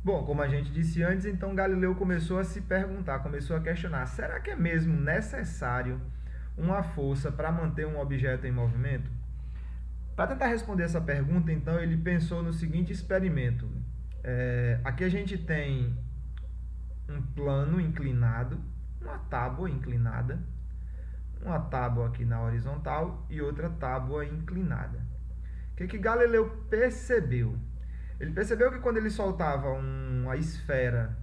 Bom, como a gente disse antes, então Galileu começou a se perguntar, começou a questionar: será que é mesmo necessário uma força para manter um objeto em movimento? Para tentar responder essa pergunta, então, ele pensou no seguinte experimento. Aqui a gente tem um plano inclinado, uma tábua inclinada, uma tábua aqui na horizontal e outra tábua inclinada. O que Galileu percebeu? Ele percebeu que quando ele soltava uma esfera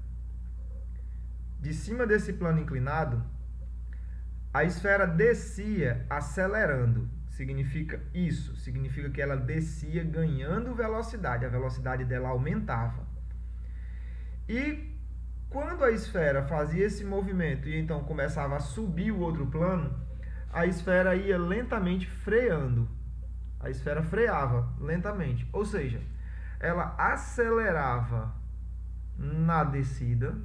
de cima desse plano inclinado, a esfera descia acelerando. Significa que ela descia ganhando velocidade, a velocidade dela aumentava. E quando a esfera fazia esse movimento e então começava a subir o outro plano, a esfera ia lentamente freando. A esfera freava lentamente, ou seja, ela acelerava na descida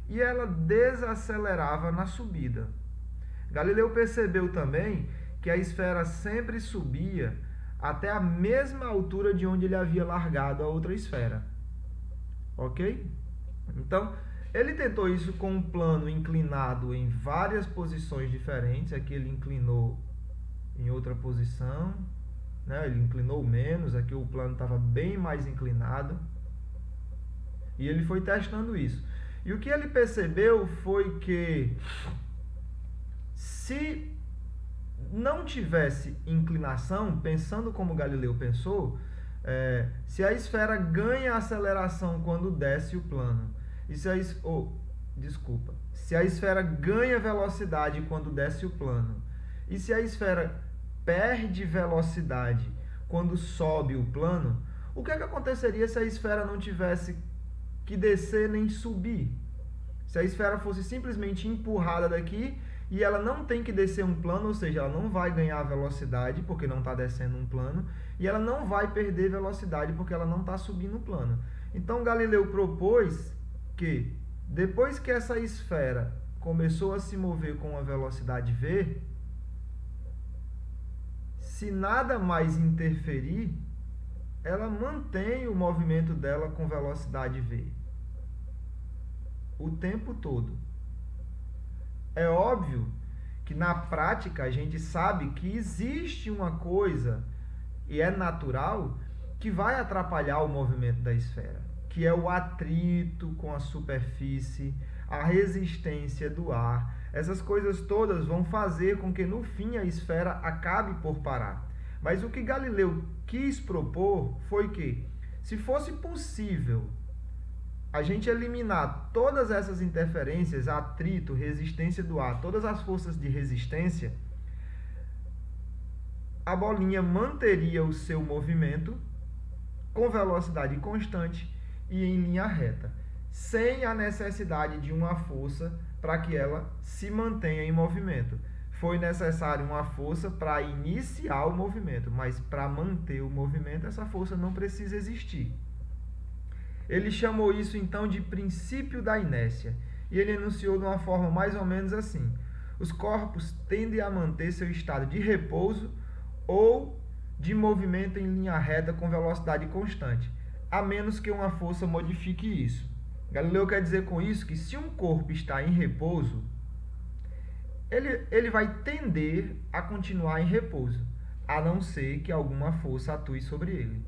e ela desacelerava na subida. Galileu percebeu também que a esfera sempre subia até a mesma altura de onde ele havia largado a outra esfera. Ok? Então, ele tentou isso com um plano inclinado em várias posições diferentes. Aqui ele inclinou em outra posição, né? Ele inclinou menos, aqui o plano estava bem mais inclinado. E ele foi testando isso. E o que ele percebeu foi que se não tivesse inclinação, pensando como Galileu pensou, se a esfera ganha aceleração quando desce o plano, e se a esfera ganha velocidade quando desce o plano, e se a esfera perde velocidade quando sobe o plano, o que aconteceria se a esfera não tivesse que descer nem subir? Se a esfera fosse simplesmente empurrada daqui e ela não tem que descer um plano, ou seja, ela não vai ganhar velocidade porque não está descendo um plano, e ela não vai perder velocidade porque ela não está subindo um plano. Então Galileu propôs que depois que essa esfera começou a se mover com a velocidade v, se nada mais interferir, ela mantém o movimento dela com velocidade v o tempo todo. É óbvio que na prática a gente sabe que existe uma coisa, e é natural, que vai atrapalhar o movimento da esfera, que é o atrito com a superfície, a resistência do ar. Essas coisas todas vão fazer com que no fim a esfera acabe por parar. Mas o que Galileu quis propor foi que, se fosse possível a gente eliminar todas essas interferências, atrito, resistência do ar, todas as forças de resistência, a bolinha manteria o seu movimento com velocidade constante e em linha reta, sem a necessidade de uma força para que ela se mantenha em movimento. Foi necessário uma força para iniciar o movimento, mas para manter o movimento, essa força não precisa existir. Ele chamou isso então de princípio da inércia, e ele enunciou de uma forma mais ou menos assim: os corpos tendem a manter seu estado de repouso ou de movimento em linha reta com velocidade constante, a menos que uma força modifique isso. Galileu quer dizer com isso que se um corpo está em repouso, ele vai tender a continuar em repouso, a não ser que alguma força atue sobre ele.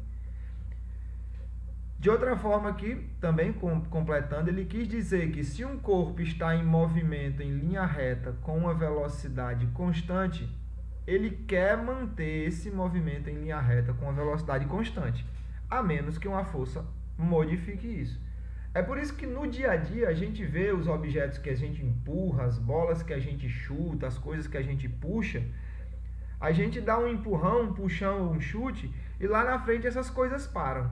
De outra forma aqui, também completando, ele quis dizer que se um corpo está em movimento em linha reta com uma velocidade constante, ele quer manter esse movimento em linha reta com uma velocidade constante, a menos que uma força modifique isso. É por isso que no dia a dia a gente vê os objetos que a gente empurra, as bolas que a gente chuta, as coisas que a gente puxa, a gente dá um empurrão, um puxão, um chute, e lá na frente essas coisas param.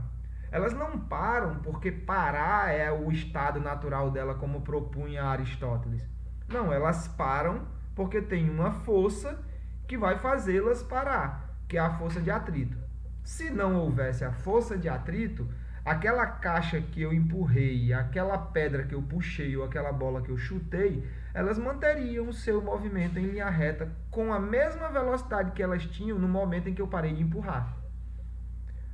Elas não param porque parar é o estado natural dela, como propunha Aristóteles. Não, elas param porque tem uma força que vai fazê-las parar, que é a força de atrito. Se não houvesse a força de atrito, aquela caixa que eu empurrei, aquela pedra que eu puxei ou aquela bola que eu chutei, elas manteriam o seu movimento em linha reta com a mesma velocidade que elas tinham no momento em que eu parei de empurrar.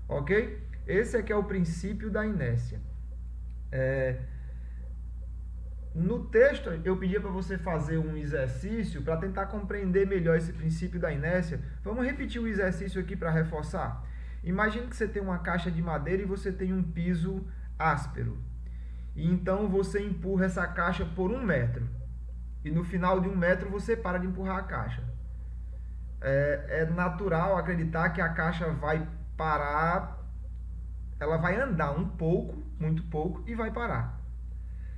Ok? Esse aqui é o princípio da inércia. No texto, eu pedia para você fazer um exercício para tentar compreender melhor esse princípio da inércia. Vamos repetir o exercício aqui para reforçar. Imagine que você tem uma caixa de madeira e você tem um piso áspero. E então você empurra essa caixa por 1 metro. E no final de 1 metro você para de empurrar a caixa. É natural acreditar que a caixa vai parar, ela vai andar um pouco, muito pouco, e vai parar.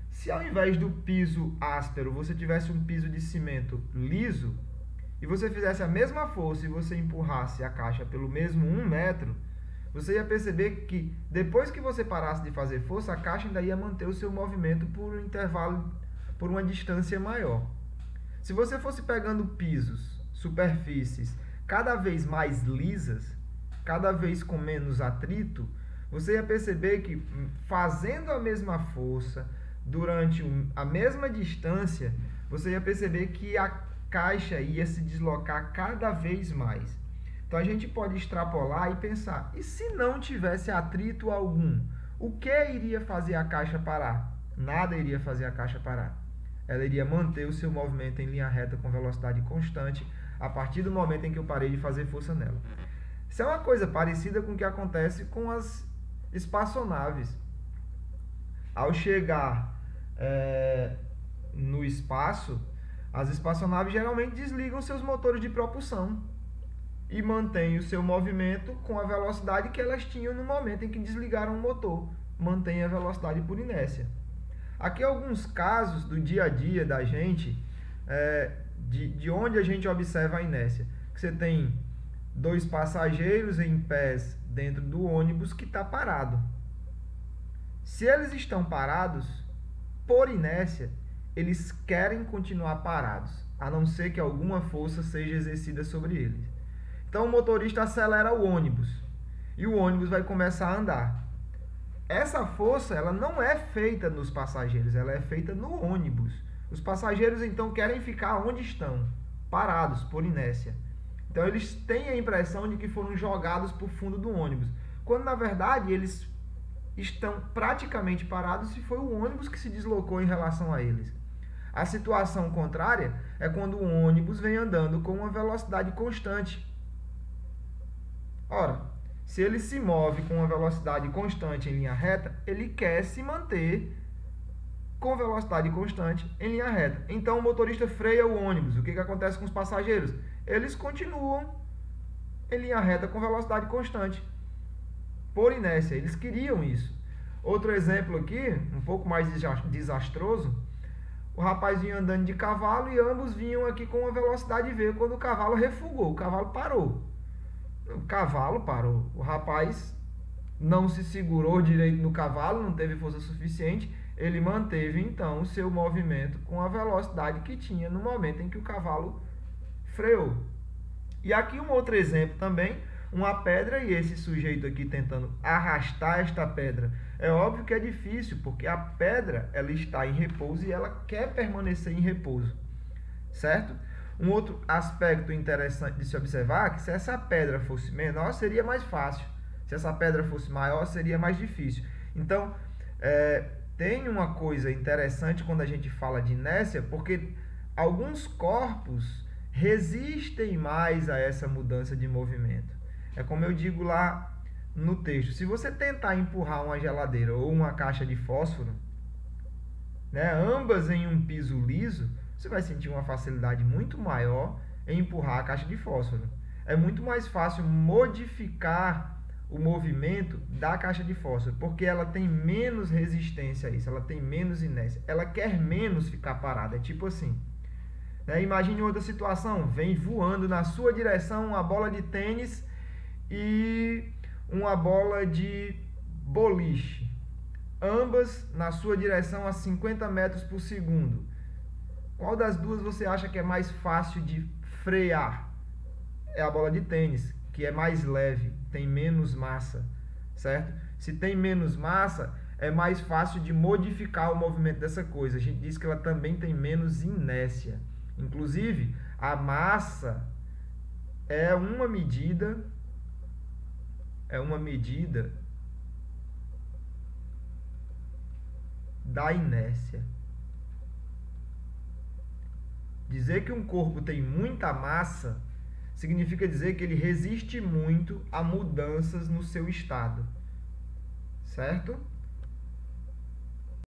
Se ao invés do piso áspero você tivesse um piso de cimento liso e você fizesse a mesma força e você empurrasse a caixa pelo mesmo 1 metro, você ia perceber que depois que você parasse de fazer força, a caixa ainda ia manter o seu movimento por um intervalo, por uma distância maior. Se você fosse pegando pisos, superfícies cada vez mais lisas, cada vez com menos atrito, você ia perceber que fazendo a mesma força, durante a mesma distância, você ia perceber que a caixa ia se deslocar cada vez mais. Então a gente pode extrapolar e pensar, e se não tivesse atrito algum, o que iria fazer a caixa parar? Nada iria fazer a caixa parar. Ela iria manter o seu movimento em linha reta com velocidade constante a partir do momento em que eu parei de fazer força nela. Isso é uma coisa parecida com o que acontece com as espaçonaves. Ao chegar no espaço, as espaçonaves geralmente desligam seus motores de propulsão e mantêm o seu movimento com a velocidade que elas tinham no momento em que desligaram o motor. Mantém a velocidade por inércia. Aqui alguns casos do dia a dia da gente, de onde a gente observa a inércia. Você tem 2 passageiros em pés dentro do ônibus que está parado. Se eles estão parados, por inércia, eles querem continuar parados, a não ser que alguma força seja exercida sobre eles. Então o motorista acelera o ônibus e o ônibus vai começar a andar. Essa força ela não é feita nos passageiros, ela é feita no ônibus. Os passageiros então querem ficar onde estão, parados por inércia. Então eles têm a impressão de que foram jogados para o fundo do ônibus, quando na verdade eles estão praticamente parados se foi o ônibus que se deslocou em relação a eles. A situação contrária é quando o ônibus vem andando com uma velocidade constante. Ora, se ele se move com uma velocidade constante em linha reta, ele quer se manter com velocidade constante em linha reta. Então o motorista freia o ônibus. O que acontece com os passageiros? Eles continuam em linha reta com velocidade constante. Por inércia, eles queriam isso. Outro exemplo aqui, um pouco mais desastroso, o rapaz vinha andando de cavalo e ambos vinham aqui com uma velocidade V. Quando o cavalo refugou, o cavalo parou. O cavalo parou. O rapaz não se segurou direito no cavalo, não teve força suficiente. Ele manteve então o seu movimento com a velocidade que tinha no momento em que o cavalo freou. E aqui um outro exemplo também, uma pedra e esse sujeito aqui tentando arrastar esta pedra. É óbvio que é difícil, porque a pedra ela está em repouso e ela quer permanecer em repouso, certo? Um outro aspecto interessante de se observar é que se essa pedra fosse menor, seria mais fácil. Se essa pedra fosse maior, seria mais difícil. Então, tem uma coisa interessante quando a gente fala de inércia, porque alguns corpos resistem mais a essa mudança de movimento. É como eu digo lá no texto. Se você tentar empurrar uma geladeira ou uma caixa de fósforo, né, ambas em um piso liso, você vai sentir uma facilidade muito maior em empurrar a caixa de fósforo. É muito mais fácil modificar o movimento da caixa de fósforo, porque ela tem menos resistência a isso, ela tem menos inércia, ela quer menos ficar parada. É tipo assim, né? Imagine outra situação, vem voando na sua direção uma bola de tênis e uma bola de boliche, ambas na sua direção a 50 metros por segundo. Qual das duas você acha que é mais fácil de frear? É a bola de tênis, que é mais leve, tem menos massa, certo? Se tem menos massa, é mais fácil de modificar o movimento dessa coisa. A gente diz que ela também tem menos inércia. Inclusive, a massa é uma medida da inércia. Dizer que um corpo tem muita massa significa dizer que ele resiste muito a mudanças no seu estado, certo?